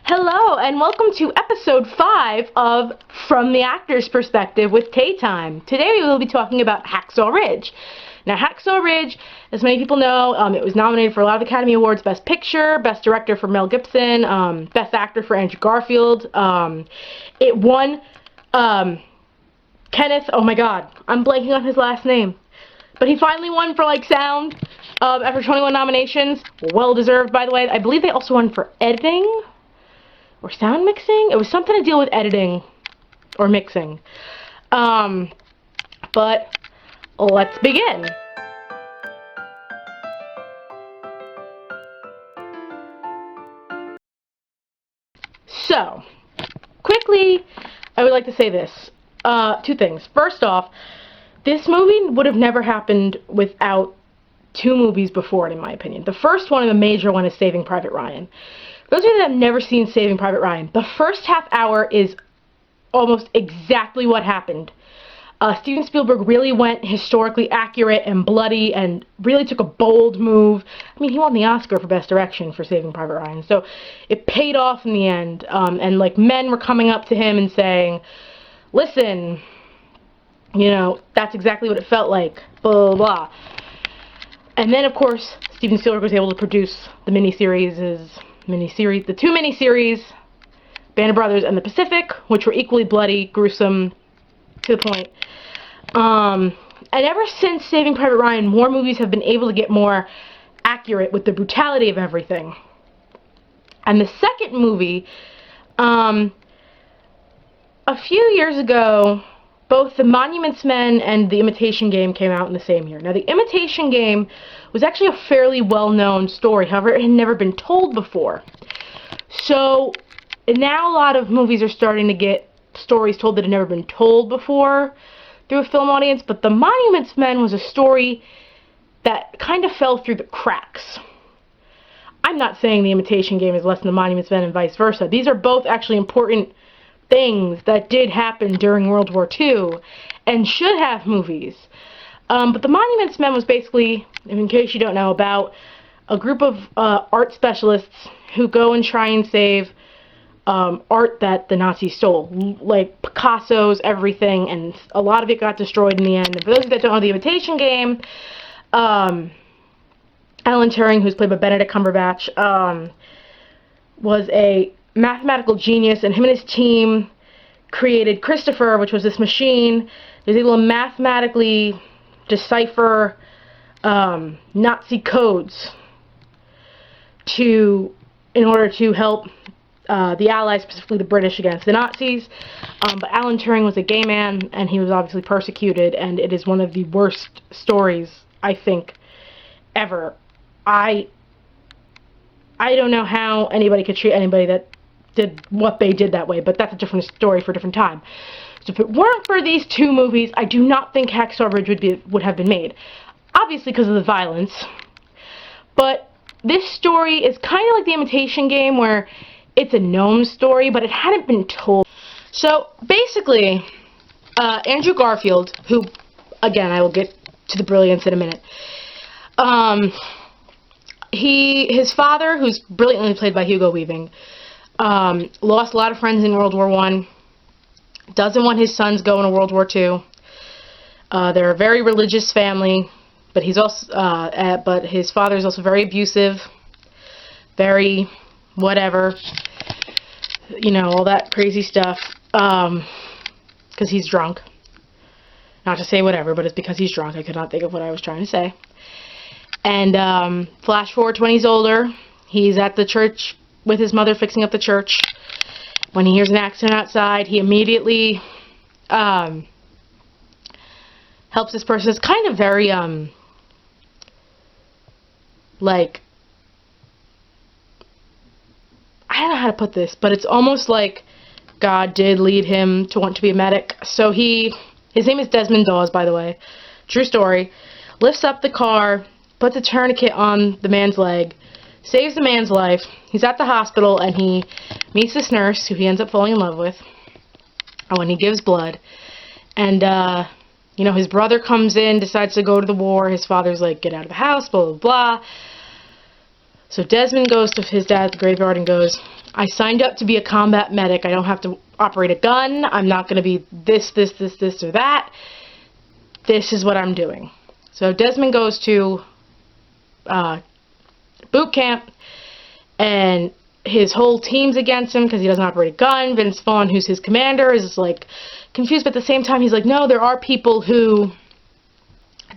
Hello, and welcome to episode 5 of From the Actor's Perspective with Tay Time. Today we will be talking about Hacksaw Ridge. Now, Hacksaw Ridge, as many people know, it was nominated for a lot of Academy Awards: Best Picture, Best Director for Mel Gibson, Best Actor for Andrew Garfield. It won Kenneth, oh my god, I'm blanking on his last name. But he finally won for, sound after 21 nominations. Well deserved, by the way. I believe they also won for editing or sound mixing. It was something to deal with editing or mixing. But let's begin. So, quickly, I would like to say this. Two things. First off, this movie would have never happened without two movies before it, in my opinion. The first one, and the major one, is Saving Private Ryan. For those of you that have never seen Saving Private Ryan, the first half hour is almost exactly what happened. Steven Spielberg really went historically accurate and bloody and really took a bold move. I mean, he won the Oscar for Best Direction for Saving Private Ryan, so it paid off in the end. And men were coming up to him and saying, listen, you know, that's exactly what it felt like, blah, blah, blah. And then, of course, Steven Spielberg was able to produce the the two miniseries, Band of Brothers and The Pacific, which were equally bloody, gruesome, to the point. And ever since Saving Private Ryan, more movies have been able to get more accurate with the brutality of everything. And the second movie, a few years ago, both The Monuments Men and The Imitation Game came out in the same year. Now, The Imitation Game was actually a fairly well-known story. However, it had never been told before. So, now a lot of movies are starting to get stories told that had never been told before through a film audience. But The Monuments Men was a story that kind of fell through the cracks. I'm not saying The Imitation Game is less than The Monuments Men and vice versa. These are both actually important things that did happen during World War II and should have movies. But The Monuments Men was basically, in case you don't know, about a group of art specialists who go and try and save art that the Nazis stole, like Picasso's, everything, and a lot of it got destroyed in the end. And for those that don't know The Imitation Game, Alan Turing, who's played by Benedict Cumberbatch, was a mathematical genius, and him and his team created Christopher, which was this machine that was able to mathematically decipher Nazi codes in order to help the Allies, specifically the British, against the Nazis. But Alan Turing was a gay man, and he was obviously persecuted, and it is one of the worst stories, I think, ever. I don't know how anybody could treat anybody that did what they did that way, but that's a different story for a different time. So if it weren't for these two movies, I do not think Hacksaw Ridge would have been made. Obviously because of the violence. But this story is kind of like The Imitation Game, where it's a known story, but it hadn't been told. So basically, Andrew Garfield, who, again, I will get to the brilliance in a minute, his father, who's brilliantly played by Hugo Weaving, lost a lot of friends in World War I, doesn't want his sons going to World War II. They're a very religious family, but he's also, but his father is also very abusive, very whatever, you know, all that crazy stuff, because he's drunk. Not to say whatever, but it's because he's drunk. I could not think of what I was trying to say. And flash forward to when he's older, he's at the church with his mother fixing up the church. When he hears an accident outside, he immediately helps this person. It's kind of very, I don't know how to put this, but it's almost like God did lead him to want to be a medic. So his name is Desmond Dawes, by the way, true story, lifts up the car, puts a tourniquet on the man's leg, saves the man's life. He's at the hospital, and he meets this nurse, who he ends up falling in love with, when he gives blood. And, you know, his brother comes in, decides to go to the war. His father's like, get out of the house, blah, blah, blah. So Desmond goes to his dad at the graveyard and goes, I signed up to be a combat medic. I don't have to operate a gun. I'm not going to be this, or that. This is what I'm doing. So Desmond goes to boot camp, and his whole team's against him because he doesn't operate a gun. Vince Vaughn, who's his commander, is like confused, but at the same time he's like, no, there are people who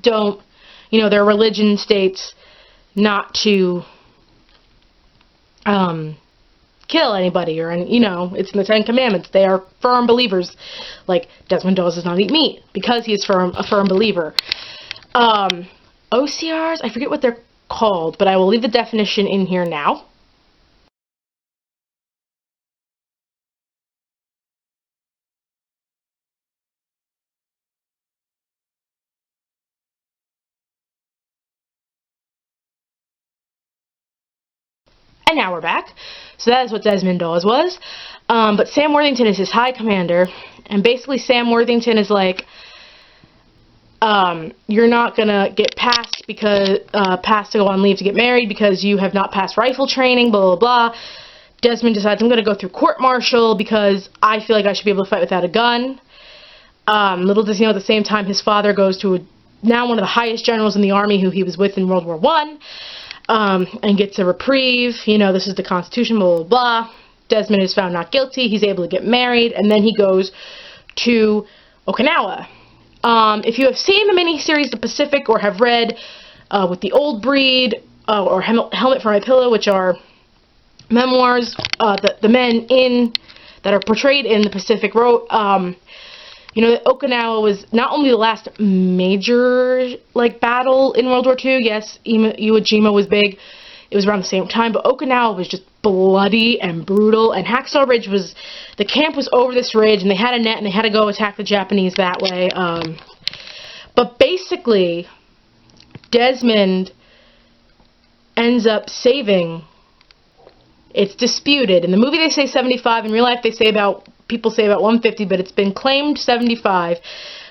don't, you know, their religion states not to kill anybody, or, you know, it's in the Ten Commandments. They are firm believers. Like, Desmond does not eat meat because he is a firm believer. OCRs, I forget what they're called, but I will leave the definition in here now. And now we're back. So that is what Desmond Dawes was. But Sam Worthington is his high commander, and basically Sam Worthington is like, you're not gonna get passed to go on leave to get married because you have not passed rifle training, blah, blah, blah. Desmond decides, I'm gonna go through court-martial because I feel like I should be able to fight without a gun. Little does he know, at the same time, his father goes to now one of the highest generals in the army who he was with in World War I. And gets a reprieve, you know, this is the Constitution, blah, blah, blah. Desmond is found not guilty, he's able to get married, and then he goes to Okinawa. If you have seen the miniseries The Pacific, or have read With the Old Breed, or Helmet for My Pillow, which are memoirs, the men that are portrayed in The Pacific wrote, you know, Okinawa was not only the last major, like, battle in World War II. Yes, Iwo Jima was big. It was around the same time, but Okinawa was just bloody and brutal, and Hacksaw Ridge was, the camp was over this ridge, and they had a net, and they had to go attack the Japanese that way. But basically, Desmond ends up saving, it's disputed. In the movie they say 75, in real life they say people say about 150, but it's been claimed 75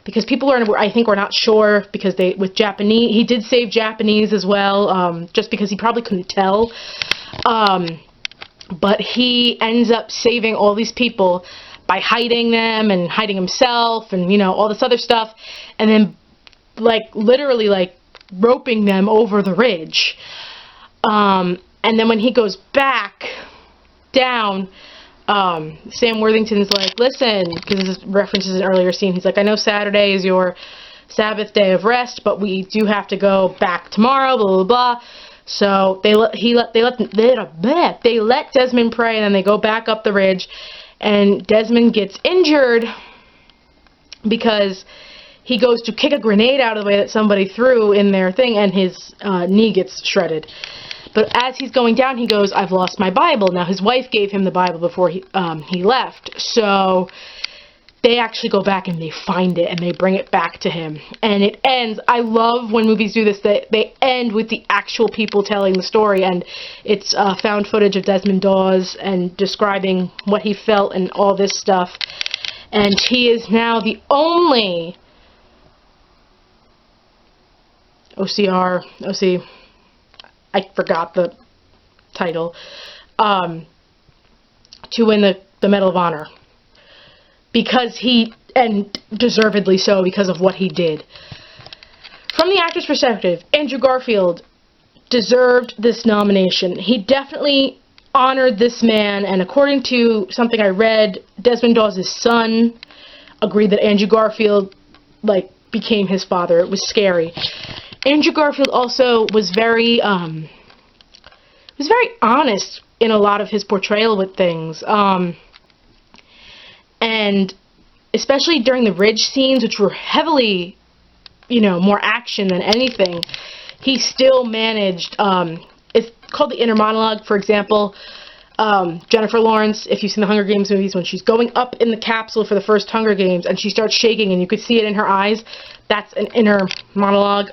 because people I think were not sure, because with Japanese, he did save Japanese as well, just because he probably couldn't tell. But he ends up saving all these people by hiding them and hiding himself and, you know, all this other stuff, and then, like, literally, like, roping them over the ridge. And then when he goes back down, Sam Worthington's like, listen, because this references an earlier scene, he's like, I know Saturday is your Sabbath day of rest, but we do have to go back tomorrow, blah, blah, blah. So they let Desmond pray, and then they go back up the ridge, and Desmond gets injured because he goes to kick a grenade out of the way that somebody threw in their thing, and his knee gets shredded. But as he's going down, he goes, I've lost my Bible. Now, his wife gave him the Bible before he left. So they actually go back and they find it and they bring it back to him. And it ends, I love when movies do this, they end with the actual people telling the story. And it's found footage of Desmond Dawes and describing what he felt and all this stuff. And he is now the only OC, I forgot the title, to win the Medal of Honor. Because and deservedly so, because of what he did. From the actor's perspective, Andrew Garfield deserved this nomination. He definitely honored this man, and according to something I read, Desmond Dawes' son agreed that Andrew Garfield, like, became his father. It was scary. Andrew Garfield also was very honest in a lot of his portrayal with things, and especially during the ridge scenes, which were heavily, you know, more action than anything, he still managed, it's called the inner monologue, for example. Jennifer Lawrence, if you've seen the Hunger Games movies, when she's going up in the capsule for the first Hunger Games and she starts shaking and you could see it in her eyes, that's an inner monologue.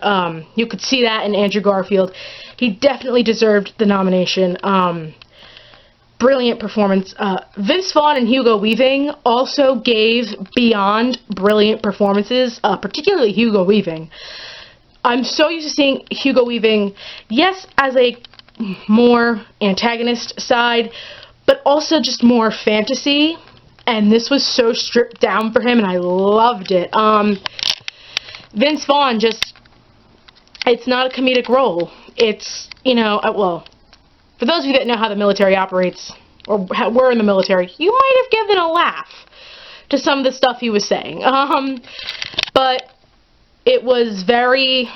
You could see that in Andrew Garfield. He definitely deserved the nomination. Brilliant performance. Vince Vaughn and Hugo Weaving also gave beyond brilliant performances, particularly Hugo Weaving. I'm so used to seeing Hugo Weaving, yes, as a more antagonist side, but also just more fantasy. And this was so stripped down for him, and I loved it. Vince Vaughn just, it's not a comedic role. It's, you know, well, for those of you that know how the military operates, or were in the military, you might have given a laugh to some of the stuff he was saying. But it was very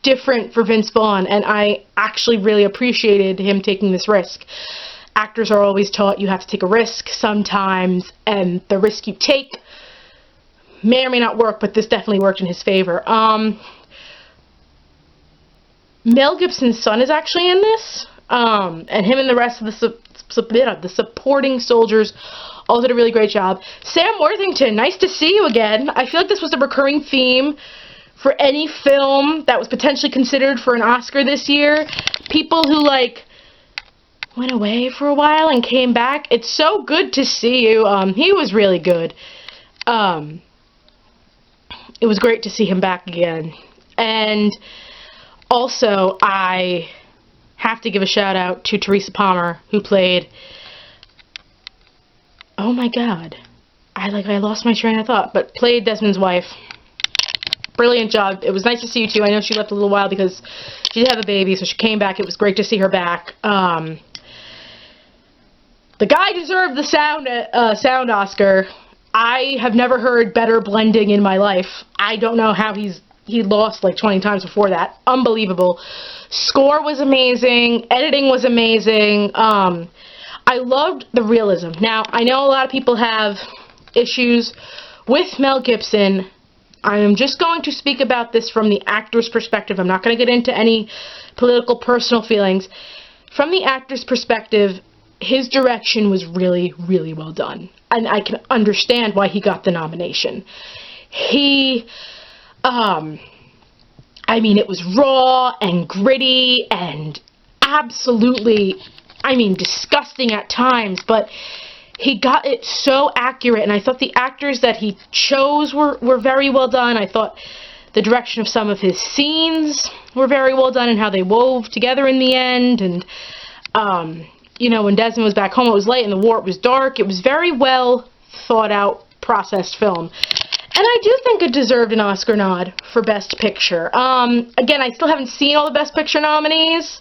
different for Vince Vaughn, and I actually really appreciated him taking this risk. Actors are always taught you have to take a risk sometimes, and the risk you take may or may not work, but this definitely worked in his favor. Mel Gibson's son is actually in this, and him and the rest of the supporting soldiers all did a really great job. Sam Worthington, nice to see you again. I feel like this was a recurring theme for any film that was potentially considered for an Oscar this year. People who, like, went away for a while and came back. It's so good to see you. He was really good. It was great to see him back again. And also, I have to give a shout out to Teresa Palmer, who played, oh my god, I lost my train of thought, but played Desmond's wife. Brilliant job. It was nice to see you too. I know she left a little while because she did have a baby, so she came back. It was great to see her back. The guy deserved the sound Oscar. I have never heard better blending in my life. I don't know how he lost like 20 times before that. Unbelievable. Score was amazing. Editing was amazing. I loved the realism. Now, I know a lot of people have issues with Mel Gibson. I am just going to speak about this from the actor's perspective. I'm not going to get into any political, personal feelings. From the actor's perspective, his direction was really, really well done. And I can understand why he got the nomination. I mean, it was raw and gritty and absolutely, I mean, disgusting at times, but he got it so accurate, and I thought the actors that he chose were very well done. I thought the direction of some of his scenes were very well done and how they wove together in the end. And, you know, when Desmond was back home, it was late and the war, it was dark. It was very well thought out, processed film. And I do think it deserved an Oscar nod for Best Picture. Again, I still haven't seen all the Best Picture nominees,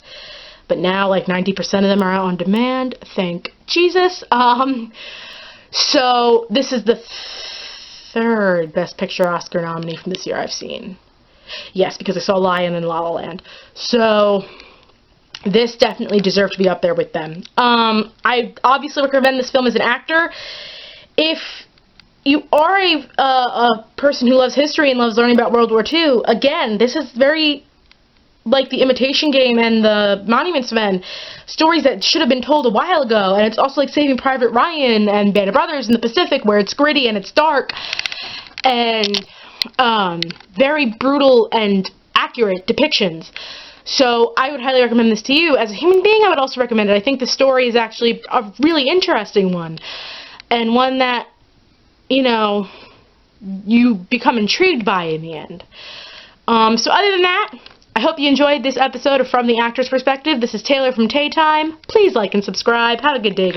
but now like 90% of them are out on demand. Thank Jesus. So this is the third Best Picture Oscar nominee from this year I've seen. Yes, because I saw Lion and La La Land. So this definitely deserved to be up there with them. I obviously recommend this film as an actor. If you are a person who loves history and loves learning about World War II, again, this is very like The Imitation Game and The Monuments Men, stories that should have been told a while ago. And it's also like Saving Private Ryan and Band of Brothers in the Pacific, where it's gritty and it's dark and very brutal and accurate depictions. So I would highly recommend this to you. As a human being, I would also recommend it. I think the story is actually a really interesting one, and one that, you know, you become intrigued by in the end. So other than that, I hope you enjoyed this episode of From the Actor's Perspective. This is Taylor from Tay Time. Please like and subscribe. Have a good day, guys.